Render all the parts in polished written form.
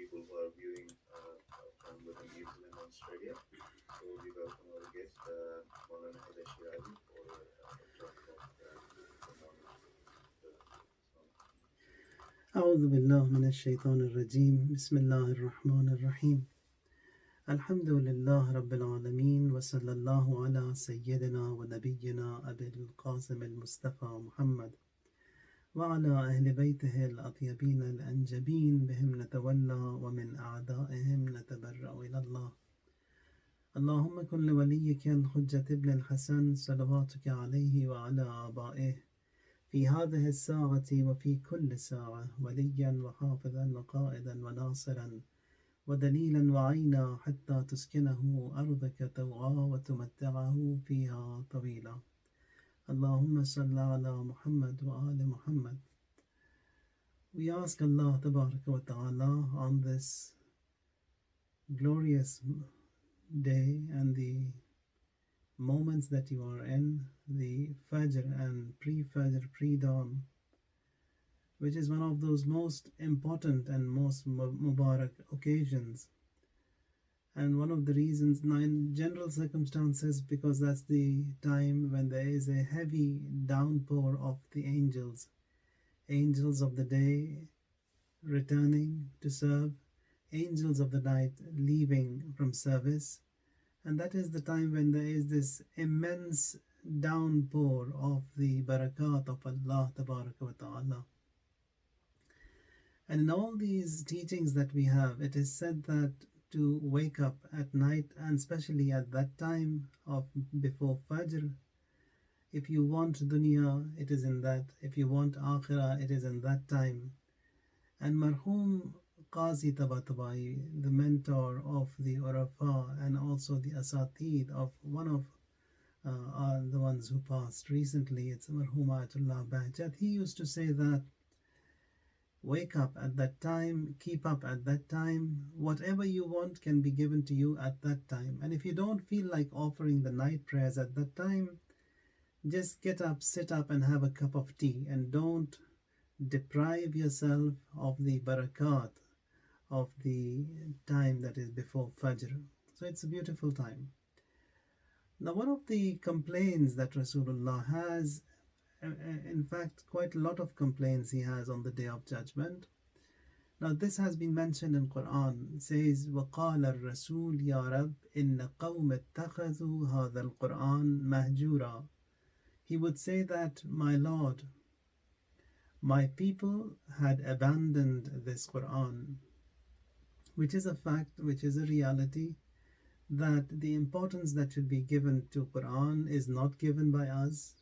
people who are viewing from within New Zealand and Australia. So we welcome our guest, Maulana Haider Shirazi, for a talk of the morning. Assalamu أعوذ بالله من الشيطان الرجيم بسم الله الرحمن الرحيم الحمد لله رب العالمين وصلى الله على سيدنا ونبينا أبي القاسم المصطفى محمد وعلى أهل بيته الأطيبين الأنجبين بهم نتولى ومن أعدائهم نتبرأ إلى الله اللهم كن لوليك الحجة ابن الحسن صلواتك عليه وعلى آبائه في هذه الساعة وفي كل ساعة وليا وحافظا وقائدا وناصرا ودليلا وعينا حتى تسكنه أرضك طوعا وتمتعه فيها طويلا اللهم صل على محمد وآل محمد. We ask Allah Tabaraka wa Ta'ala on this glorious day and the moments that you are in, the Fajr and pre-Fajr, pre-dawn, which is one of those most important and most Mubarak occasions. And one of the reasons, now in general circumstances, because that's the time when there is a heavy downpour of the angels, angels of the day returning to serve, angels of the night leaving from service. And that is the time when there is this immense downpour of the barakat of Allah Tabaraka wa Ta'ala. And in all these teachings that we have, it is said that to wake up at night, and especially at that time of before Fajr, if you want dunya, it is in that. If you want akhirah, it is in that time. And Marhum Qazi Tabatabai, the mentor of the Urafa and also the Asatid of one of the ones who passed recently, it's Marhum Ayatullah Bahjat, he used to say that wake up at that time, keep up at that time, whatever you want can be given to you at that time. And if you don't feel like offering the night prayers at that time, just get up, sit up and have a cup of tea, and don't deprive yourself of the barakat of the time that is before Fajr. So it's a beautiful time. Now, one of the complaints that Rasulullah has, in fact, quite a lot of complaints he has on the Day of Judgment. Now, this has been mentioned in Quran. It says, وَقَالَ الرَّسُولُ يَا رَبِّ إِنَّ قَوْمَ اتَّخَذُوا هَذَا الْقُرْآنَ مَهْجُورًا. He would say that, my Lord, my people had abandoned this Quran, which is a fact, which is a reality, that the importance that should be given to Quran is not given by us.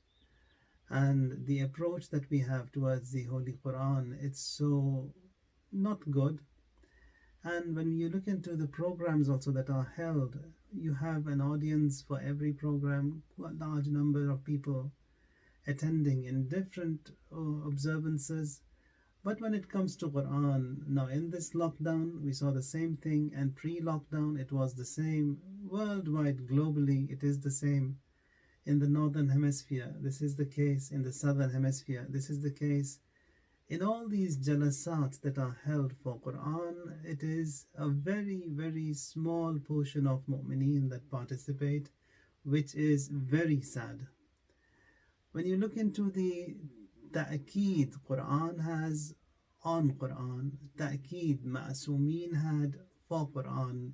And the approach that we have towards the Holy Quran, it's so not good. And when you look into the programs also that are held, you have an audience for every program, a large number of people attending in different observances. But when it comes to Quran, now in this lockdown, we saw the same thing, and pre-lockdown, it was the same. Worldwide, globally, it is the same. In the northern hemisphere, this is the case. In the southern hemisphere, this is the case. In all these jalasat that are held for Quran, it is a very, very small portion of mu'mineen that participate, which is very sad. When you look into the ta'keed Quran has on Quran, ta'keed Ma'asumeen had for Quran,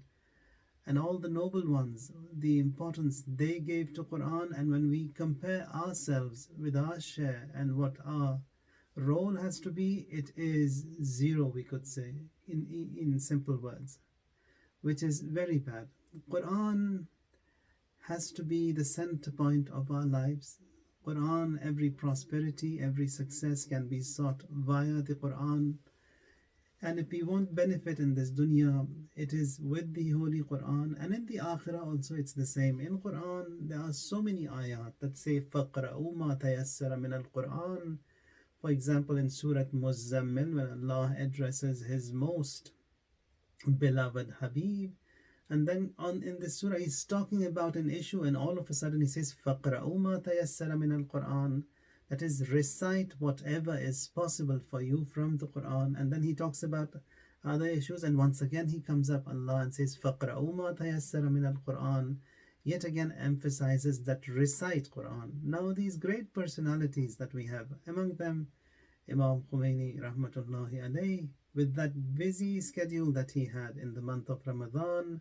and all the noble ones, the importance they gave to Quran, and when we compare ourselves with our share and what our role has to be, it is zero, we could say, in simple words, which is very bad. Quran has to be the center point of our lives. Quran, every prosperity, every success can be sought via the Quran. And if we want benefit in this dunya, it is with the Holy Quran. And in the Akhirah also it's the same. In Quran, there are so many ayat that say, فَقْرَأُوا مَا تَيَسَّرَ مِنَ الْقُرْآنِ. For example, in Surah Muzzammil, when Allah addresses His most beloved Habib, and then in this surah, He's talking about an issue, and all of a sudden He says, فَقْرَأُوا مَا تَيَسَّرَ مِنَ الْقُرْآنِ. That is, recite whatever is possible for you from the Quran. And then He talks about other issues. And once again he comes up Allah and says فَقْرَأُوا مَا تَيَسَّرَ مِنَ الْقُرْآنِ, yet again emphasizes that recite Quran. Now these great personalities that we have, among them Imam Khomeini rahmatullahi alayhi, with that busy schedule that he had in the month of Ramadan,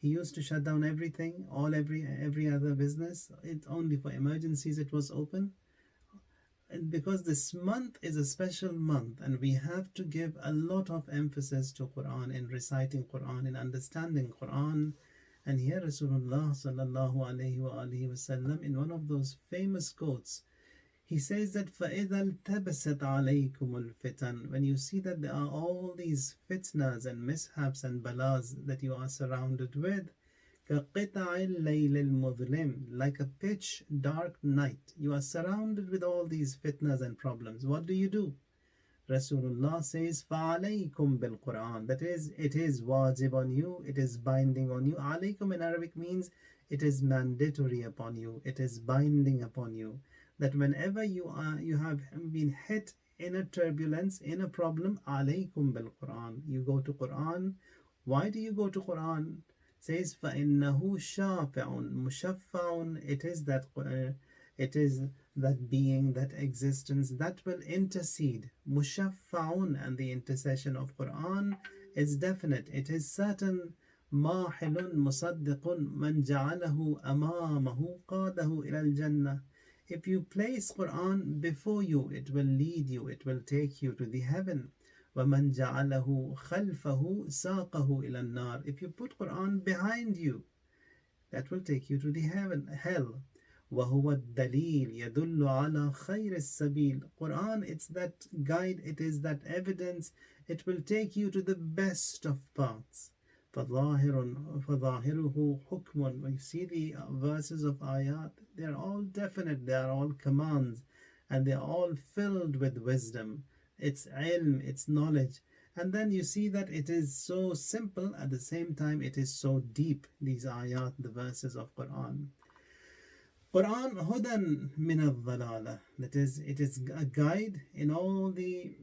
he used to shut down everything, every other business. It only for emergencies it was open. And because this month is a special month and we have to give a lot of emphasis to Quran, in reciting Quran, in understanding Quran. And here Rasulullah sallallahu alayhi wa alihi wasallam, in one of those famous quotes, he says that فَإِذَا الْتَبَسَتْ عَلَيْكُمُ الْفِتَنِ, when you see that there are all these fitnas and mishaps and balas that you are surrounded with, كَقِطَعِ اللَّيْلِ الْمُظْلِمِ, like a pitch dark night, you are surrounded with all these fitnas and problems. What do? Rasulullah says فَعَلَيْكُمْ بِالْقُرْآنِ, that is, it is wajib on you, it is binding on you. Alaykum in Arabic means it is mandatory upon you, it is binding upon you, that whenever you have been hit in a turbulence, in a problem, alaykum bil Quran, you go to Quran. Why do you go to Quran? Says فَإِنَّهُ شَافِعٌ مُشَفَّعٌ, it is that being, that existence that will intercede. Mushaffa'un, and the intercession of Quran is definite, it is certain. مَاحِلٌ مُصَدِّقٌ مَنْ جَعَلَهُ أَمَامَهُ قَادَهُ إِلَى الْجَنَّةِ, if you place Quran before you, it will lead you, it will take you to the heaven. وَمَنْ جَعَلَهُ خَلْفَهُ سَاقَهُ إِلَى النَّارِ, if you put Quran behind you, that will take you to the hell. وَهُوَ الدَّلِيلُ يَدُلُّ عَلَى خَيْرِ السَّبِيلِ, Quran, it's that guide, it is that evidence, it will take you to the best of paths. فَظَاهِرُهُ حُكْمٌ, when you see the verses of ayat, they are all definite, they are all commands, and they are all filled with wisdom. It's ilm, it's knowledge. And then you see that it is so simple, at the same time it is so deep, these ayat, the verses of Quran. Quran hudan min al-dhalala, that is, it is a guide in all the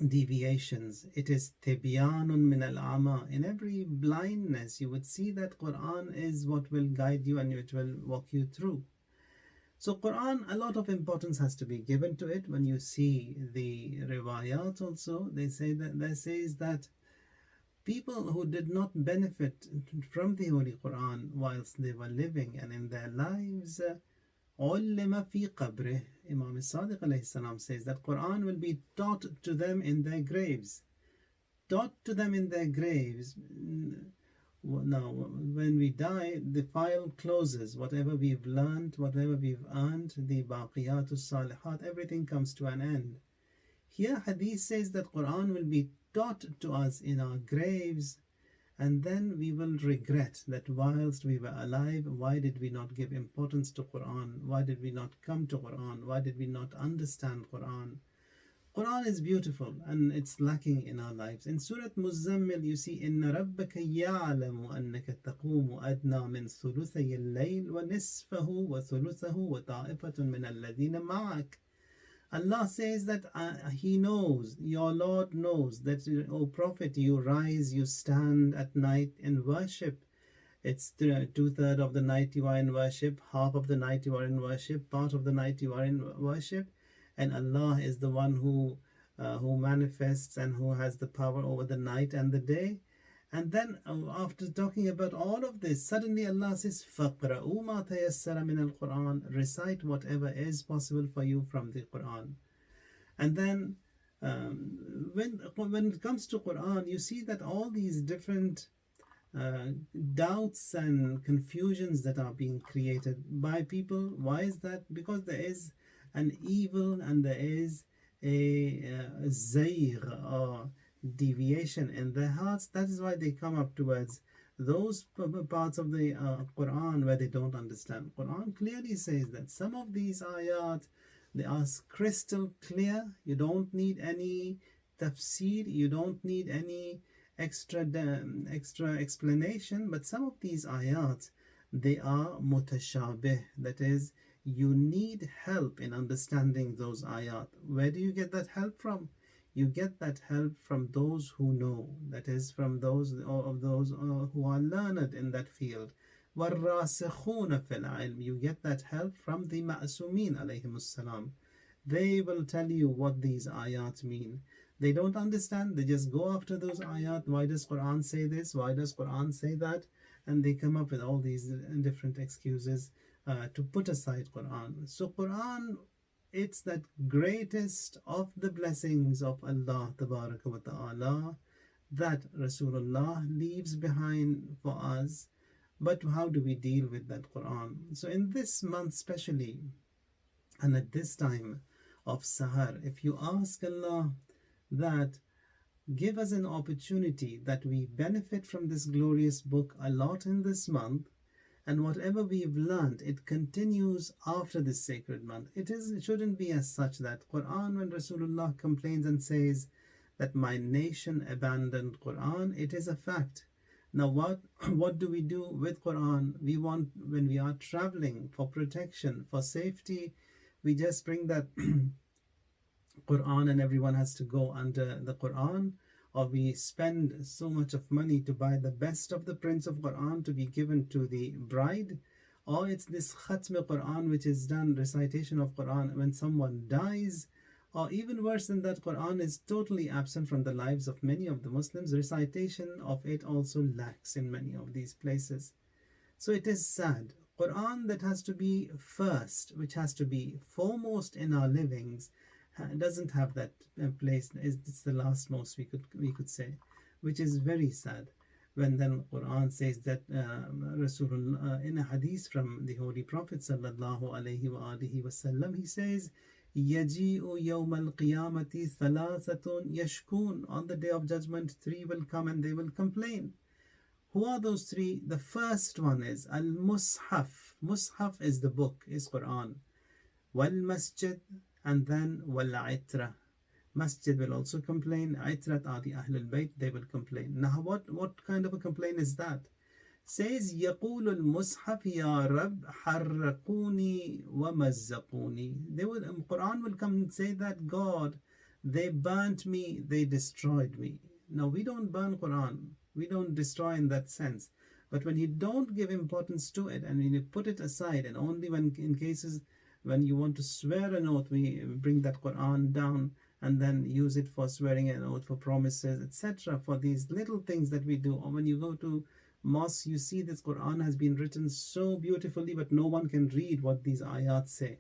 deviations. It is tibyanun min al-ama, in every blindness you would see that Quran is what will guide you and it will walk you through. So Quran, a lot of importance has to be given to it. When you see the riwayat also, they says that people who did not benefit from the Holy Quran whilst they were living and in their lives, عُلِّمَ فِي قَبْرِهِ, Imam Sadiq alayhi salam says that Quran will be taught to them in their graves. Taught to them in their graves. Now, when we die, the file closes. Whatever we've learned, whatever we've earned, the baqiyatus salihat, everything comes to an end. Here, Hadith says that Quran will be taught to us in our graves, and then we will regret that whilst we were alive, why did we not give importance to Quran? Why did we not come to Quran? Why did we not understand Quran? Quran is beautiful and it's lacking in our lives. In Surah Muzammil, you see, إِنَّ رَبَّكَ يَعْلَمُ أَنَّكَ تَقُومُ أَدْنَى مِنْ ثُلُثَيِ اللَّيْلِ وَنِصْفَهُ وَثُلُثَهُ وَطَائِفَةٌ مِنَ الَّذِينَ مَعَكَ. Allah says that He knows, your Lord knows that, O Prophet, you rise, you stand at night in worship. It's 2/3 of the night you are in worship, half of the night you are in worship, part of the night you are in worship, and Allah is the one who manifests and who has the power over the night and the day. And then after talking about all of this, suddenly Allah says, فَقْرَأُوا مَا تَيَسَّرَ مِنَ الْقُرْآنِ, recite whatever is possible for you from the Quran. And then when it comes to Quran, you see that all these different doubts and confusions that are being created by people. Why is that? Because there is an evil and there is a zayg, or deviation in their hearts. That is why they come up towards those parts of the Quran where they don't understand. Quran clearly says that some of these ayat, they are crystal clear. You don't need any tafsir, you don't need any extra explanation. But some of these ayat, they are mutashabih, that is, you need help in understanding those ayat. Where do you get that help from? You get that help from those who know, that is, from those of those who are learned in that field. وَالرَّاسِخُونَ فِي الْعِلْمِ. You get that help from the Ma'sumin alayhimus salam. They will tell you what these ayat mean. They don't understand, they just go after those ayat. Why does Quran say this? Why does Quran say that? And they come up with all these different excuses to put aside Quran. So Quran, it's that greatest of the blessings of Allah Tabaraka wa Ta'ala that Rasulullah leaves behind for us. But how do we deal with that Quran? So in this month especially, and at this time of Sahar, if you ask Allah that give us an opportunity that we benefit from this glorious book a lot in this month, and whatever we've learned, it continues after this sacred month. It shouldn't be as such that Quran, when Rasulullah complains and says that my nation abandoned Quran, it is a fact. Now what do we do with Quran? We want, when we are traveling for protection, for safety, we just bring that Quran and everyone has to go under the Quran, or we spend so much of money to buy the best of the prints of Quran to be given to the bride, or it's this Khatm Quran which is done, recitation of Quran when someone dies, or even worse than that, Quran is totally absent from the lives of many of the Muslims. Recitation of it also lacks in many of these places. So it is sad. Quran that has to be first, which has to be foremost in our livings, doesn't have that place. It's the last most we could say, which is very sad. When then Quran says that Rasulullah, in a hadith from the Holy Prophet sallallahu alaihi wasallam, he says, يَجِيءُ يَوْمَ الْقِيَامَةِ ثَلَاثَةٌ يَشْكُونَ. On the day of judgment, three will come and they will complain. Who are those three? The first one is Al-Mushaf. Mushaf is the book, is Quran. Wal-Masjid, and then Wal-Itra. Masjid will also complain. Itrat are the Ahlul Bayt, they will complain. Now what kind of a complaint is that? Says يقول المصحف يا رب حرقوني ومزقوني. Quran will come and say that, God, they burnt me, they destroyed me. Now we don't burn Quran, we don't destroy in that sense. But when you don't give importance to it and when you put it aside, and only when in cases when you want to swear an oath, we bring that Quran down and then use it for swearing an oath, for promises, etc., for these little things that we do. Or when you go to mosque, you see this Quran has been written so beautifully, but no one can read what these ayat say,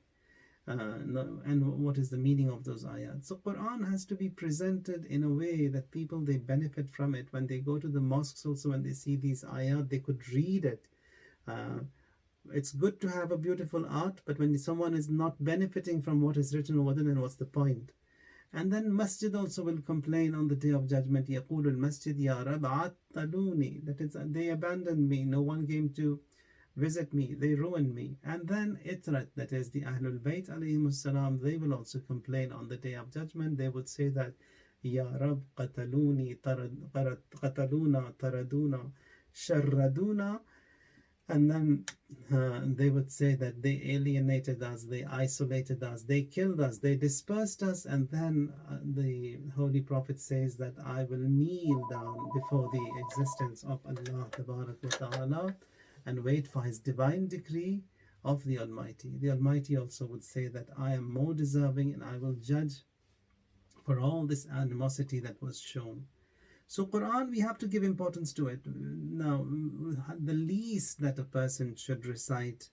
and what is the meaning of those ayat. So Quran has to be presented in a way that people, they benefit from it. When they go to the mosques also, when they see these ayat, they could read it. It's good to have a beautiful art, but when someone is not benefiting from what is written over there, then what's the point? And then Masjid also will complain on the day of judgment. يَقُولُ الْمَسْجِدِ يَا رَبْ عَطَّلُونِي. That is, they abandoned me, no one came to visit me, they ruined me. And then Itrat, that is the Ahlul Bayt alayhimus salam, they will also complain on the day of judgment. They would say that يَا رَبْ قَتَلُونِي قَتَلُونَا تَرَدُونَا شَرَّدُونَا. And then they would say that they alienated us, they isolated us, they killed us, they dispersed us. And then the Holy Prophet says that I will kneel down before the existence of Allah Tabarak wa Ta'ala and wait for His divine decree of the Almighty. The Almighty also would say that I am more deserving and I will judge for all this animosity that was shown. So Quran, we have to give importance to it. Now, the least that a person should recite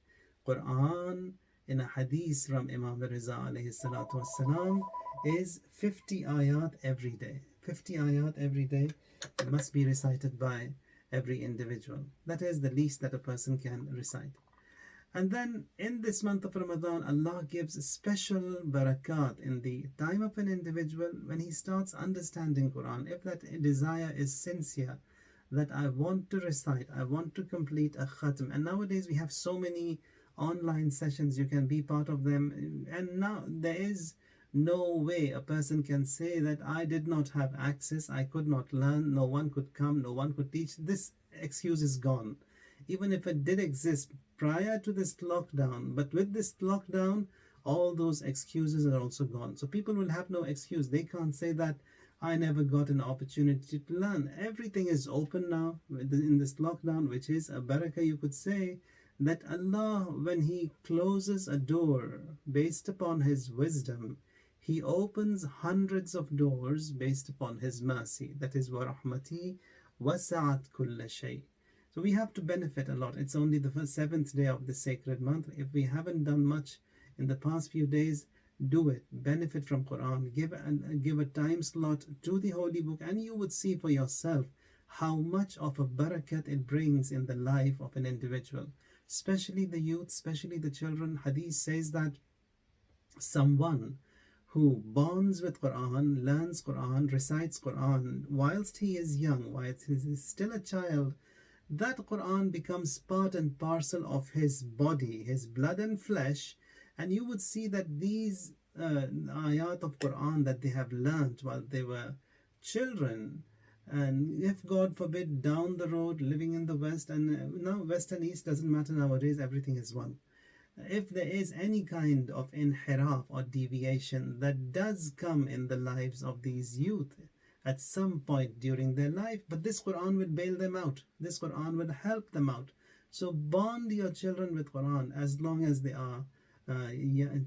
Quran in a hadith from Imam Riza alayhi salatu wassalam is 50 ayat every day. 50 ayat every day must be recited by every individual. That is the least that a person can recite. And then in this month of Ramadan, Allah gives special barakat in the time of an individual when he starts understanding Quran. If that desire is sincere, that I want to recite, I want to complete a khatm. And nowadays we have so many online sessions, you can be part of them. And now there is no way a person can say that I did not have access, I could not learn, no one could come, no one could teach. This excuse is gone. Even if it did exist prior to this lockdown, but with this lockdown, all those excuses are also gone. So people will have no excuse. They can't say that I never got an opportunity to learn. Everything is open now in this lockdown, which is a barakah, you could say, that Allah, when He closes a door based upon His wisdom, He opens hundreds of doors based upon His mercy. That is, وَرَحْمَتِي وَسَعَتْ كُلَّ شَيْءٍ. So we have to benefit a lot. It's only the seventh day of the sacred month. If we haven't done much in the past few days, do it. Benefit from Quran. Give a time slot to the holy book, and you would see for yourself how much of a barakat it brings in the life of an individual, especially the youth, especially the children. Hadith says that someone who bonds with Quran, learns Quran, recites Quran whilst he is young, whilst he is still a child, that Quran becomes part and parcel of his body, his blood and flesh. And you would see that these ayat of Quran that they have learnt while they were children, and if God forbid down the road living in the West, and now West and East doesn't matter nowadays, everything is one. If there is any kind of inhiraf or deviation that does come in the lives of these youth at some point during their life, but this Quran will bail them out. This Quran will help them out. So bond your children with Quran as long as they are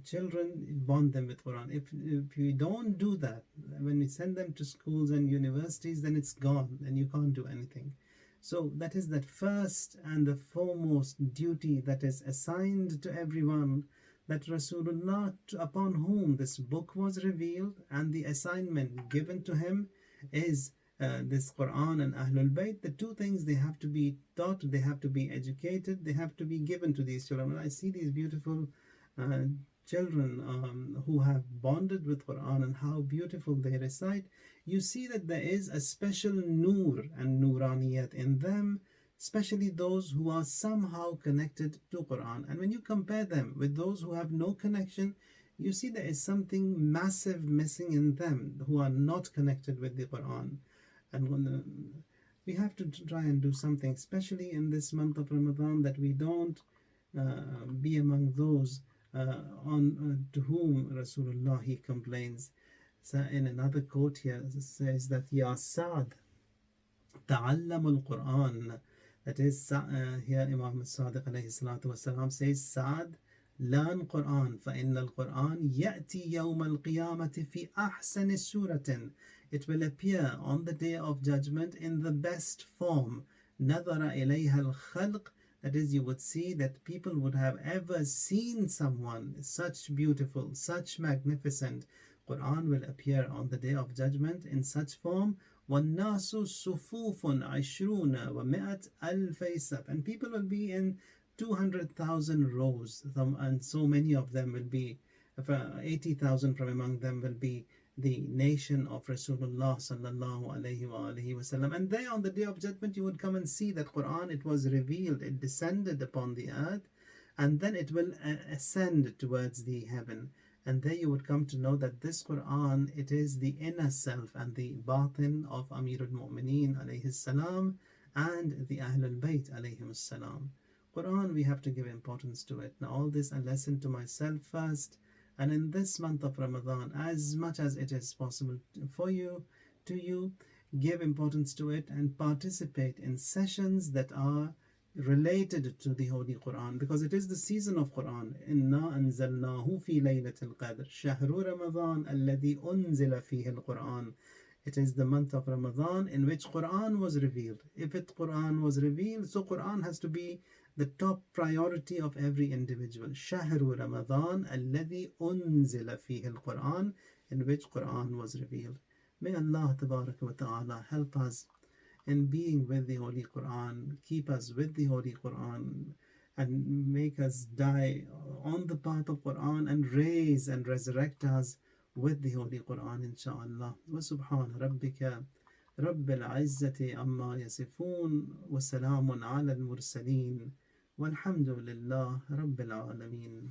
children, bond them with Quran. If you don't do that, when we send them to schools and universities, then it's gone and you can't do anything. So that is that first and the foremost duty that is assigned to everyone, that Rasulullah, upon whom this book was revealed and the assignment given to him is this Quran and Ahlul Bayt. The two things, they have to be taught, they have to be educated, they have to be given to these children. When I see these beautiful children who have bonded with Quran and how beautiful they recite, you see that there is a special nur and nuraniyat in them, especially those who are somehow connected to Quran. And when you compare them with those who have no connection, you see there is something massive missing in them who are not connected with the Quran. And we have to try and do something, especially in this month of Ramadan, that we don't be among those to whom Rasulullah, he complains. So in another quote here, it says that Ya Sa'd, ta'allamul Quran. That is, here Imam Sadiq alayhi salatu wasalam says, Sa'd, learn Quran, فَإِنَّ الْقُرْآنَ يَأْتِي يَوْمَ الْقِيَامَةِ فِي أَحْسَنِ سُورَةٍ. It will appear on the day of judgment in the best form. نَظَرَ إِلَيْهَا الْخَلْقِ. That is, you would see that people would have ever seen someone such beautiful, such magnificent. Quran will appear on the day of judgment in such form. وَالنَّاسُ صُفُوفٌ عِشْرُونَ وَمِئَةْ أَلْفَ صَفٍ. And people will be in 200,000 rows, and so many of them will be, 80,000 from among them will be the nation of Rasulullah sallallahu alaihi wasallam. And there on the day of judgment, you would come and see that Quran, it was revealed, it descended upon the earth, and then it will ascend towards the heaven. And there you would come to know that this Quran, it is the inner self and the batin of Amirul Mu'mineen alayhi salam and the Ahlul Bayt alayhim salam. Quran, we have to give importance to it. Now all this a lesson to myself first, and in this month of Ramadan, as much as it is possible for you, give importance to it and participate in sessions that are related to the Holy Quran, because it is the season of Quran. Inna anzalnahu fi laylatil qadr, shahru Ramadan alladhi unzila fihi al-Quran. It is the month of Ramadan in which Quran was revealed. If Quran was revealed, so Quran has to be the top priority of every individual. Shahru Ramadan alladhi unzila fihi al-Quran, in which Quran was revealed. May Allah tabaraka wa ta'ala help us in being with the Holy Quran, keep us with the Holy Quran, and make us die on the path of Quran and raise and resurrect us with the Holy Quran, inshaAllah. Wa subhana rabbika rabbil izzati amma yasifun, wa salamun ala al-mursaleen, walhamdulillah rabbil alameen.